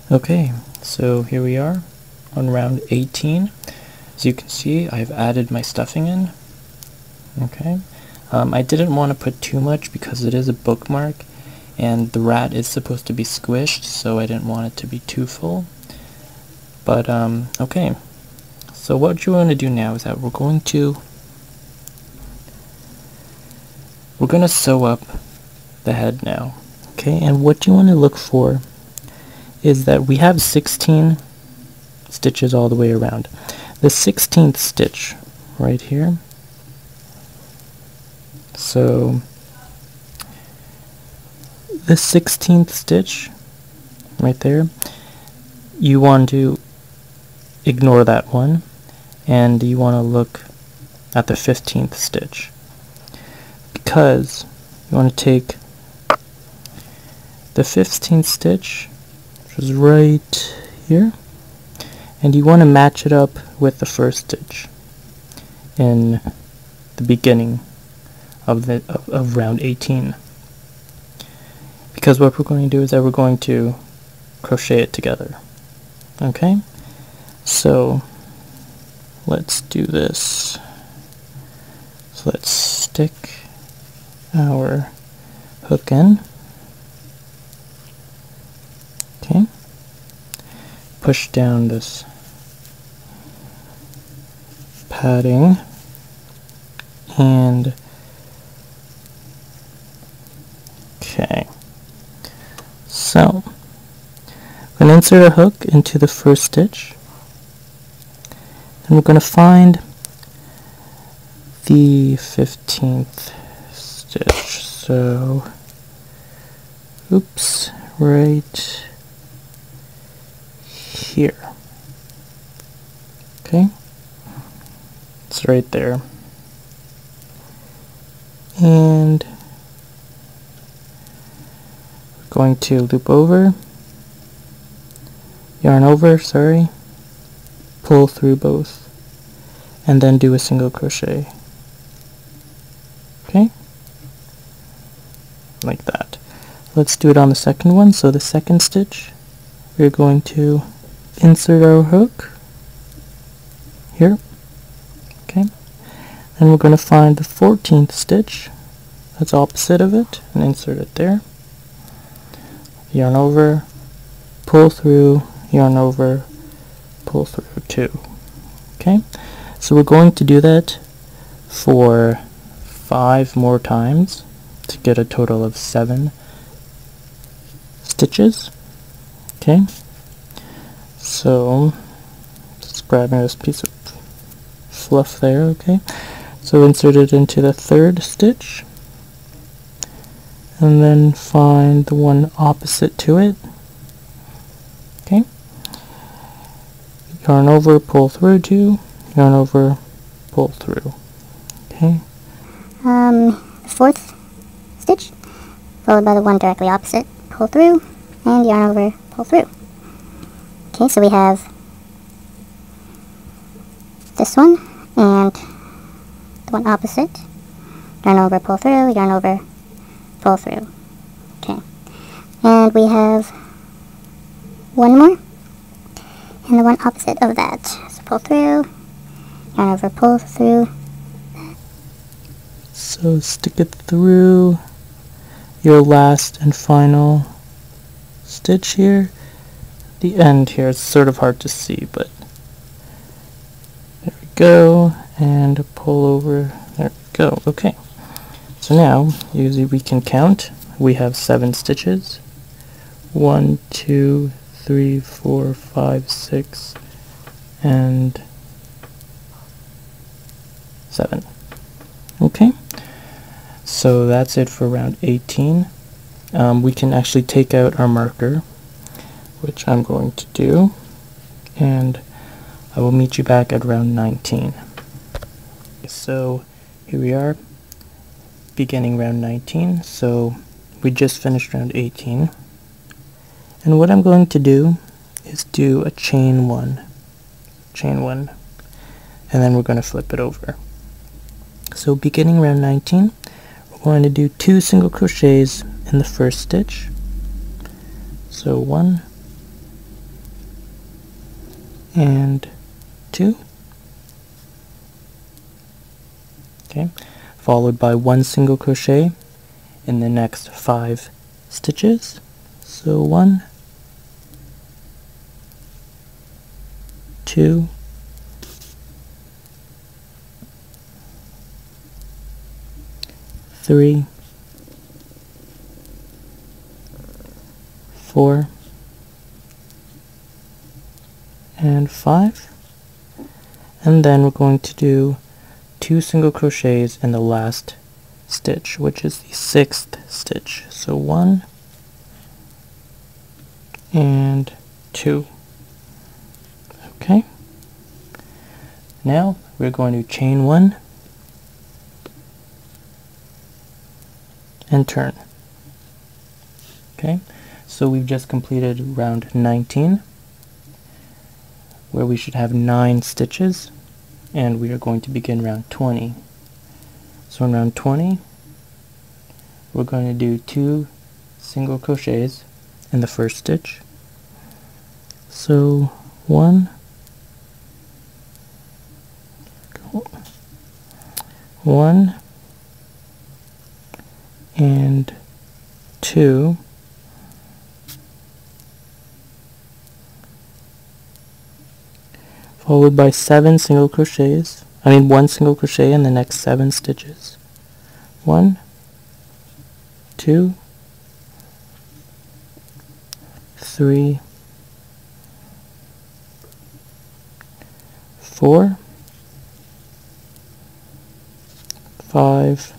Okay, so here we are on round 18. As you can see, I've added my stuffing in. Okay, I didn't want to put too much because it is a bookmark and the rat is supposed to be squished, so I didn't want it to be too full. But okay, so what you want to do now is that we're going to sew up the head now. Okay, and what you want to look for is that we have 16 stitches all the way around. The 16th stitch right here, so the 16th stitch right there, you want to ignore that one and you want to look at the 15th stitch, because you want to take the 15th stitch, which is right here, and you want to match it up with the first stitch in the beginning of round 18. Because what we're going to do is that we're going to crochet it together. Okay? So let's do this. So let's stick our hook in. Okay? Push down this padding and okay. So we're going to insert a hook into the first stitch, and we're going to find the 15th stitch. So, oops, right here. Okay, it's right there. And we're going to loop over, yarn over, sorry, pull through both, and then do a single crochet. Okay, like that. Let's do it on the second one. So the second stitch, we're going to insert our hook here. Okay, and we're going to find the 14th stitch that's opposite of it and insert it there. Yarn over, pull through, yarn over, pull through 2. Okay, so we're going to do that for 5 more times to get a total of 7 stitches. Okay, so just grabbing this piece of fluff there. Okay, so insert it into the 3rd stitch and then find the one opposite to it. Okay, yarn over, pull through 2, yarn over, pull through. Okay, the 4th stitch followed by the one directly opposite, pull through, and yarn over, pull through. Okay, so we have this one and the one opposite, yarn over, pull through, yarn over, pull through. Okay, and we have one more and the one opposite of that. So pull through, yarn over, pull through. so stick it through your last and final stitch here. The end here, it's sort of hard to see, but there we go, and pull over, there we go. Okay, so now usually we can count. We have 7 stitches. 1, 2, 3, 4, 5, 6, and 7. Okay, so that's it for round 18. We can actually take out our marker, which I'm going to do, and I will meet you back at round 19. So here we are, beginning round 19. So we just finished round 18, and what I'm going to do is do a chain 1, and then we're going to flip it over. So beginning round 19, we're going to do 2 single crochets in the first stitch. So 1, and 2. Okay, followed by 1 single crochet in the next 5 stitches. So 1, 2, 3, 4, and 5. And then we're going to do 2 single crochets in the last stitch, which is the 6th stitch. So 1 and 2. Okay. Now we're going to chain 1 and turn. Okay, so we've just completed round 19, where we should have 9 stitches, and we are going to begin round 20. So in round 20, we're going to do 2 single crochets in the first stitch. So 1, 1 and 2, followed by 7 single crochets, 1 single crochet in the next 7 stitches. 1, 2, 3, 4, 5,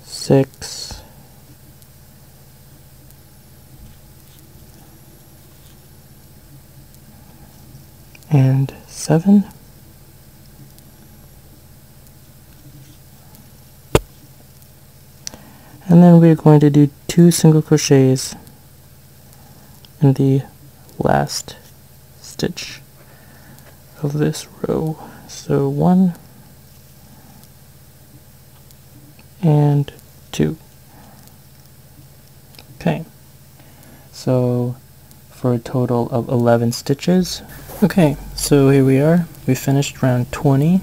6, 7. And then we're going to do 2 single crochets in the last stitch of this row. So 1 and 2. Okay, so for a total of 11 stitches. Okay, so here we are. We finished round 20,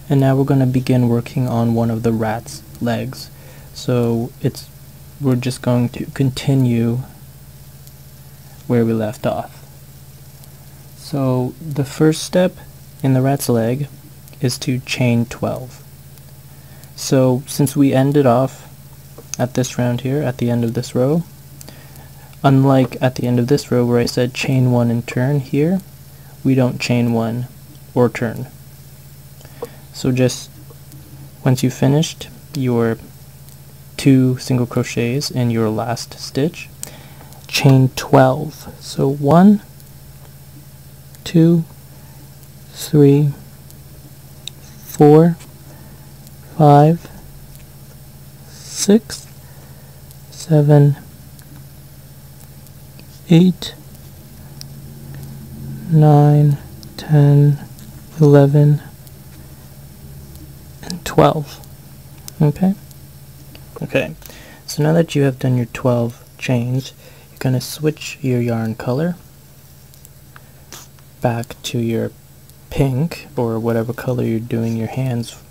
and now we're going to begin working on one of the rat's legs. So we're just going to continue where we left off. So the first step in the rat's leg is to chain 12. So since we ended off at this round here, at the end of this row, unlike at the end of this row where I said chain 1 and turn, here we don't chain 1 or turn. So just once you've finished your 2 single crochets in your last stitch, chain 12. So 1, 2, 3, 4, 5, 6, 7, 8, 9, 10, 11, and 12. Okay? Okay, so now that you have done your 12 chains, you're going to switch your yarn color back to your pink, or whatever color you're doing your hands,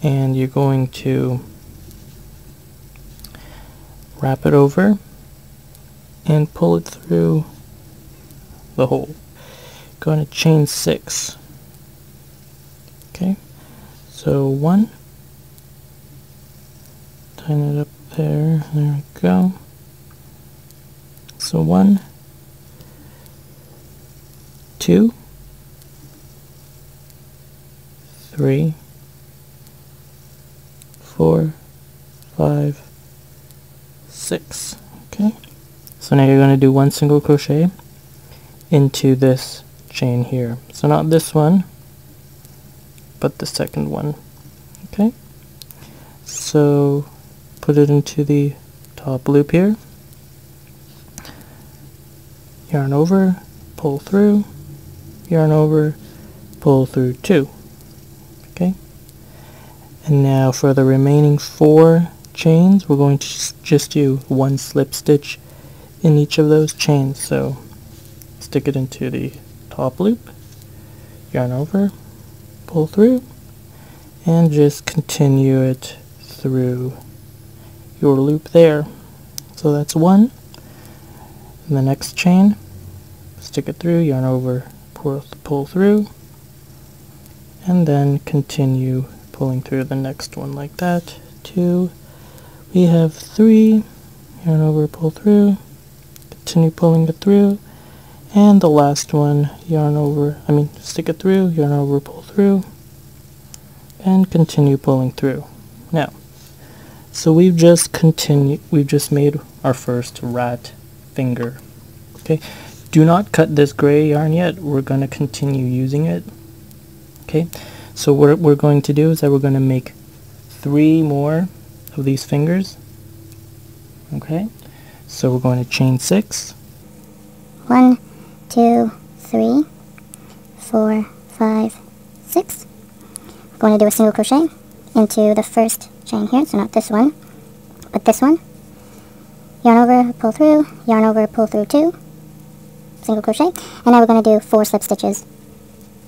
and you're going to wrap it over and pull it through the hole. Going to chain 6. Okay, so 1, tighten it up there we go. So 1, 2, 3, 4, 5, 6. Okay, so now you're going to do 1 single crochet into this chain here. So not this one, but the second one. Okay, so put it into the top loop here, yarn over, pull through, yarn over, pull through 2. Okay, and now for the remaining 4 chains, we're going to just do 1 slip stitch in each of those chains. So stick it into the top loop, yarn over, pull through, and just continue it through your loop there. So that's one. And the next chain, stick it through, yarn over, pull through, and then continue pulling through the next one like that. 2. We have 3, yarn over, pull through, continue pulling it through, and the last one, stick it through, yarn over, pull through, and continue pulling through. Now, so we've just made our first rat finger. Okay, do not cut this gray yarn yet. We're going to continue using it. Okay, so what we're going to do is that we're going to make 3 more of these fingers. Okay, so we're going to chain 6. 1, 2, 3, 4, 5, 6. We're going to do a single crochet into the first chain here, so not this one, but this one. Yarn over, pull through, yarn over, pull through 2, single crochet, and now we're going to do 4 slip stitches,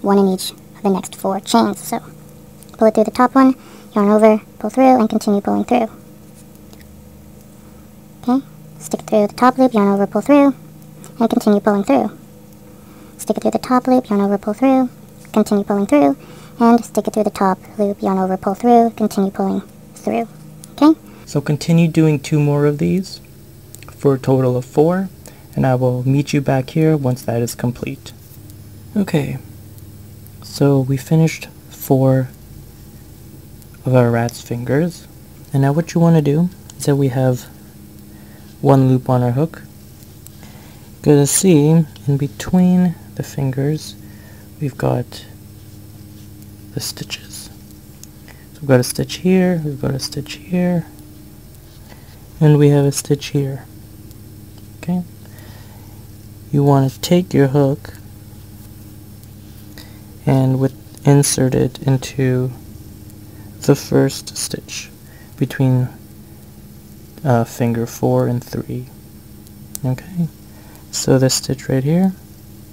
1 in each of the next 4 chains. So pull it through the top one, yarn over, pull through, and continue pulling through. Okay, stick it through the top loop, yarn over, pull through, and continue pulling through. Stick it through the top loop, yarn over, pull through, continue pulling through, and stick it through the top loop, yarn over, pull through, continue pulling through. Okay? So continue doing 2 more of these for a total of 4, and I will meet you back here once that is complete. Okay, so we finished 4 of our rat's fingers, and now what you want to do is that we have 1 loop on our hook. You're going to see in between the fingers we've got the stitches. So we've got a stitch here, we've got a stitch here, and we have a stitch here. Okay? You want to take your hook and insert it into the first stitch between finger 4 and 3. Okay? So this stitch right here,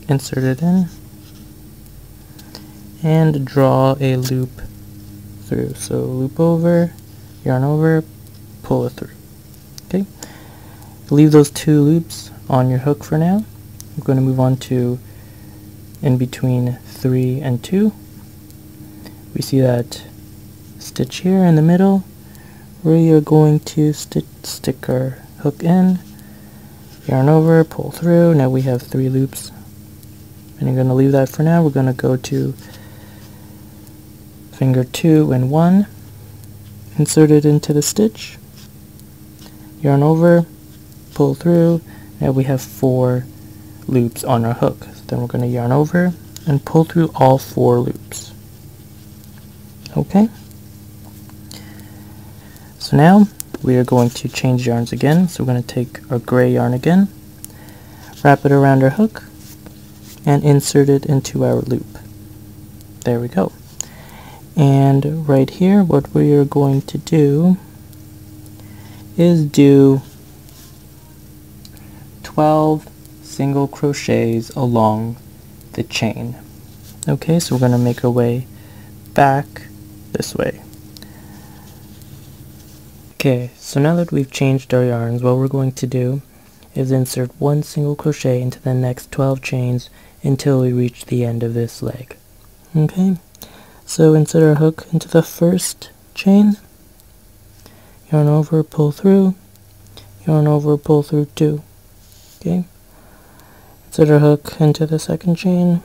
insert it in, and draw a loop through. So loop over, yarn over, pull it through. Okay, leave those 2 loops on your hook for now. We're going to move on to in between 3 and 2. We see that stitch here in the middle. We are going to stick our hook in, yarn over, pull through. Now we have 3 loops, and you're going to leave that for now. We're going to go to finger 2 and 1, insert it into the stitch, yarn over, pull through. Now we have 4 loops on our hook. Then we're going to yarn over and pull through all 4 loops. Okay, so now we are going to change yarns again. So we're going to take our gray yarn again, wrap it around our hook, and insert it into our loop. There we go. And right here, what we are going to do is do 12 single crochets along the chain. Okay, so we're going to make our way back this way. Okay, so now that we've changed our yarns, what we're going to do is insert 1 single crochet into the next 12 chains until we reach the end of this leg. Okay, so insert our hook into the first chain, yarn over, pull through, yarn over, pull through 2. Okay, insert our hook into the second chain,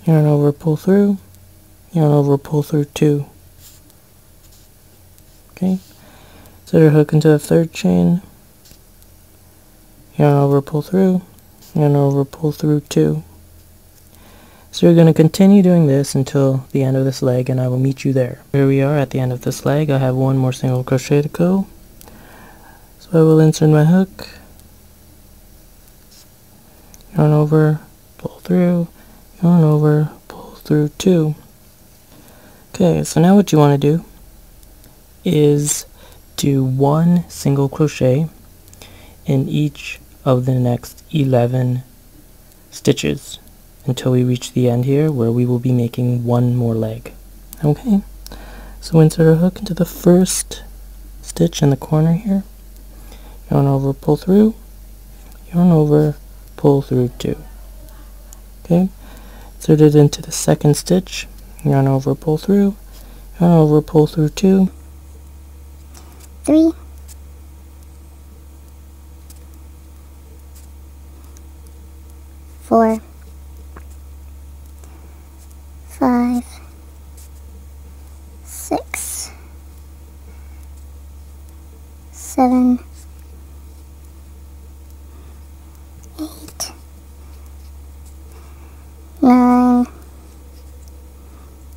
yarn over, pull through, yarn over, pull through 2. Okay, insert our hook into the third chain, yarn over, pull through, yarn over, pull through 2. So you're going to continue doing this until the end of this leg, and I will meet you there. Here we are at the end of this leg. I have 1 more single crochet to go. So I will insert my hook, yarn over, pull through, yarn over, pull through 2. Okay, so now what you want to do is do 1 single crochet in each of the next 11 stitches until we reach the end here, where we will be making 1 more leg. Okay, so insert our hook into the first stitch in the corner here, yarn over, pull through, yarn over, pull through 2. Okay, insert it into the second stitch, yarn over, pull through, yarn over, pull through 2, 3, 4, 5, 6, 7, 8, 9,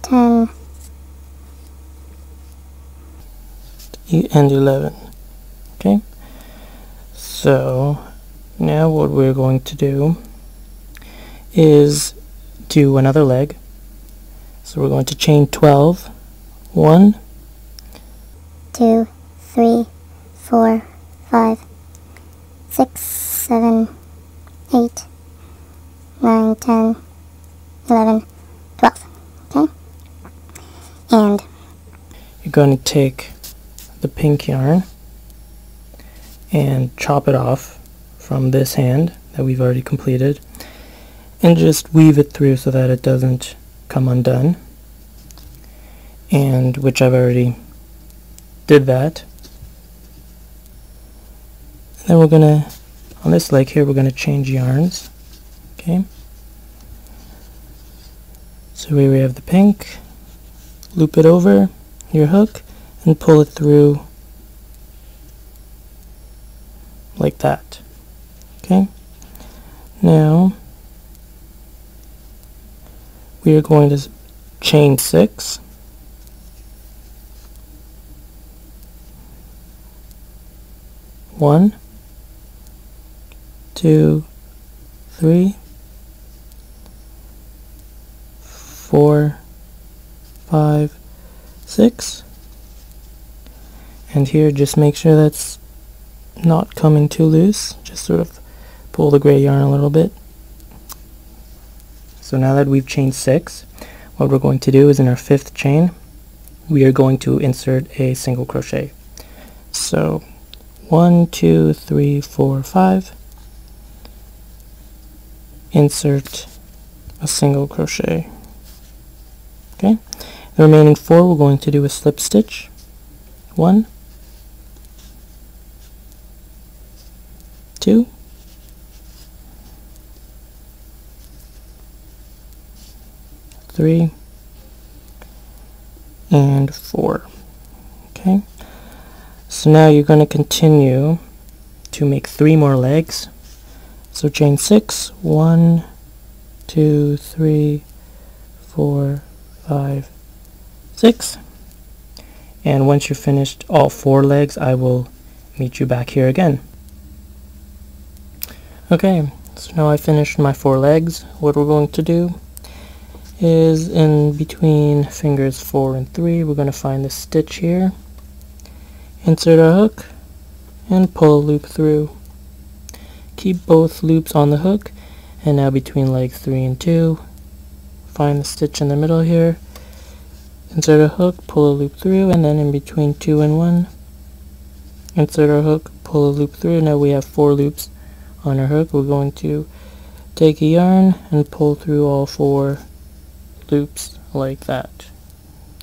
10, and 11. Okay, so now what we're going to do is do another leg. So we're going to chain 12. 1, 2, 3, 4, 5, 6, 7, 8, 9, 10, 11, 12. Okay? And you're going to take the pink yarn and chop it off from this hand that we've already completed, and just weave it through so that it doesn't come undone, and which I've already did that. And then we're gonna, on this leg here, we're gonna change yarns. Okay, so here we have the pink, loop it over your hook and pull it through like that. Okay, now we are going to chain 6, 1, 2, 3, 4, 5, 6, and here just make sure that's not coming too loose. Just sort of pull the gray yarn a little bit. So now that we've chained 6, what we're going to do is in our 5th chain we are going to insert a single crochet. So 1, 2, 3, 4, 5, insert a single crochet. Okay, the remaining 4 we're going to do a slip stitch. 1, 2, 3, and 4. Okay, so now you're going to continue to make 3 more legs. So chain 6, 1, 2, 3, 4, 5, 6, and once you've finished all 4 legs, I will meet you back here again. Okay, so now I finished my 4 legs. What we're going to do is in between fingers 4 and 3, we're going to find this stitch here, insert our hook, and pull a loop through. Keep both loops on the hook, and now between legs 3 and 2, find the stitch in the middle here, insert a hook, pull a loop through, and then in between 2 and 1, insert our hook, pull a loop through. Now we have 4 loops on our hook. We're going to take a yarn and pull through all 4 loops like that.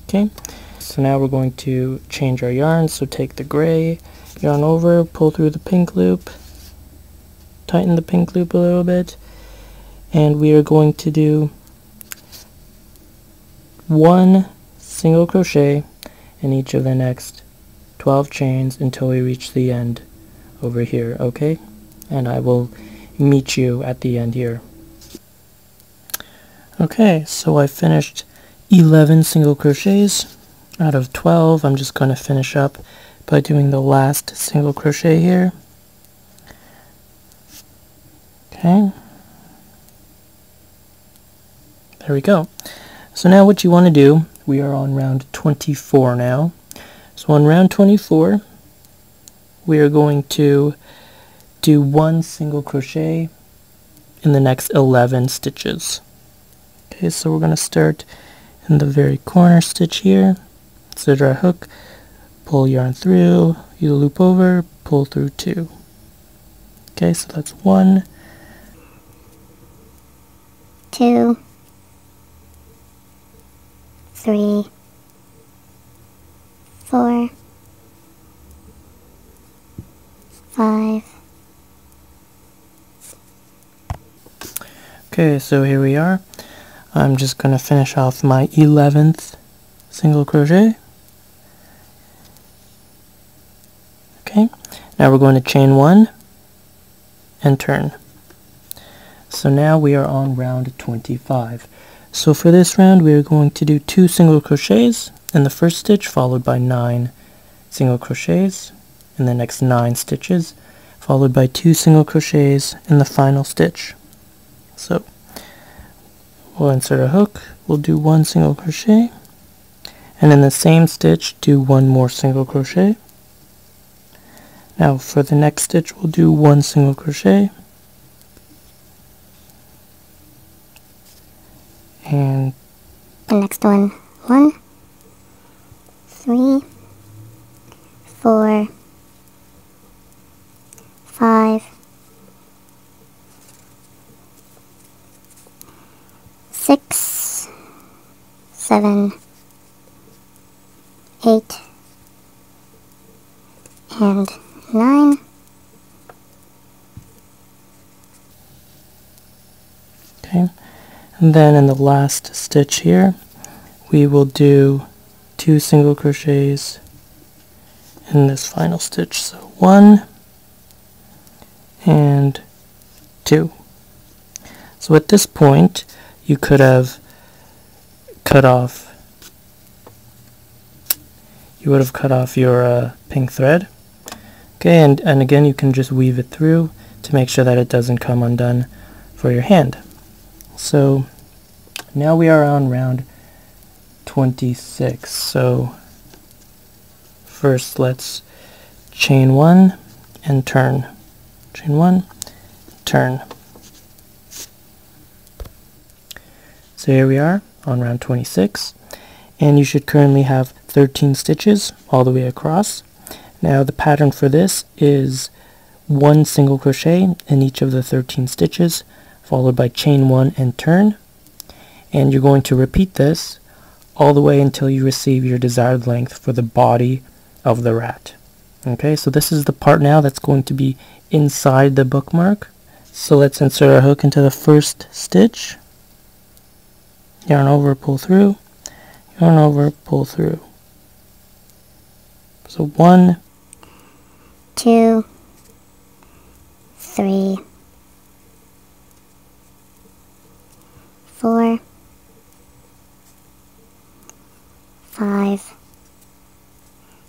Okay, so now we're going to change our yarn. So take the gray, yarn over, pull through the pink loop, tighten the pink loop a little bit, and we are going to do 1 single crochet in each of the next 12 chains until we reach the end over here. Okay, and I will meet you at the end here. Okay, so I finished 11 single crochets out of 12. I'm just going to finish up by doing the last single crochet here. Okay, there we go. So now what you want to do, we are on round 24 now. So on round 24, we are going to do 1 single crochet in the next 11 stitches. Okay, so we're going to start in the very corner stitch here, insert our hook, pull yarn through, you loop over, pull through 2. Okay, so that's 1, 2, 3, 4, 5. Okay, so here we are. I'm just going to finish off my 11th single crochet. Okay, now we're going to chain 1 and turn. So now we are on round 25. So for this round we are going to do 2 single crochets in the first stitch, followed by 9 single crochets in the next 9 stitches, followed by 2 single crochets in the final stitch. So we'll insert a hook, we'll do 1 single crochet, and in the same stitch do 1 more single crochet. Now for the next stitch we'll do 1 single crochet, and the next one, 1, 3, 4, 5, 6, 7, 8, and 9. Okay, and then in the last stitch here we will do 2 single crochets in this final stitch. So 1 and 2. So at this point you could have cut off your pink thread. Okay, and again you can just weave it through to make sure that it doesn't come undone for your hand. So now we are on round 26. So first let's chain 1 and turn. Chain 1, turn. So here we are on round 26, and you should currently have 13 stitches all the way across. Now the pattern for this is 1 single crochet in each of the 13 stitches, followed by chain 1 and turn, and you're going to repeat this all the way until you receive your desired length for the body of the rat. Okay, so this is the part now that's going to be inside the bookmark. So let's insert our hook into the first stitch, yarn over, pull through, yarn over, pull through. So 1, 2, 3, 4, 5,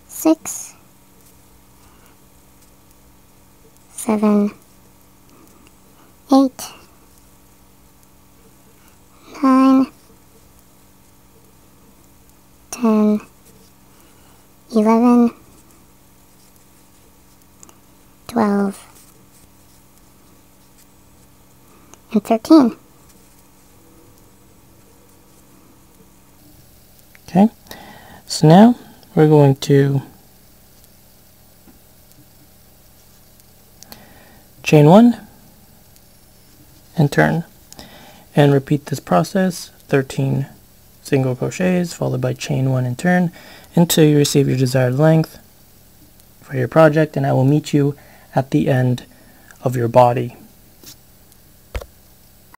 6, 7, 8, 9, 10, 11, 12, and 13. Okay, so now we're going to chain 1 and turn, and repeat this process 13 single crochets followed by chain 1 and turn until you receive your desired length for your project, and I will meet you at the end of your body.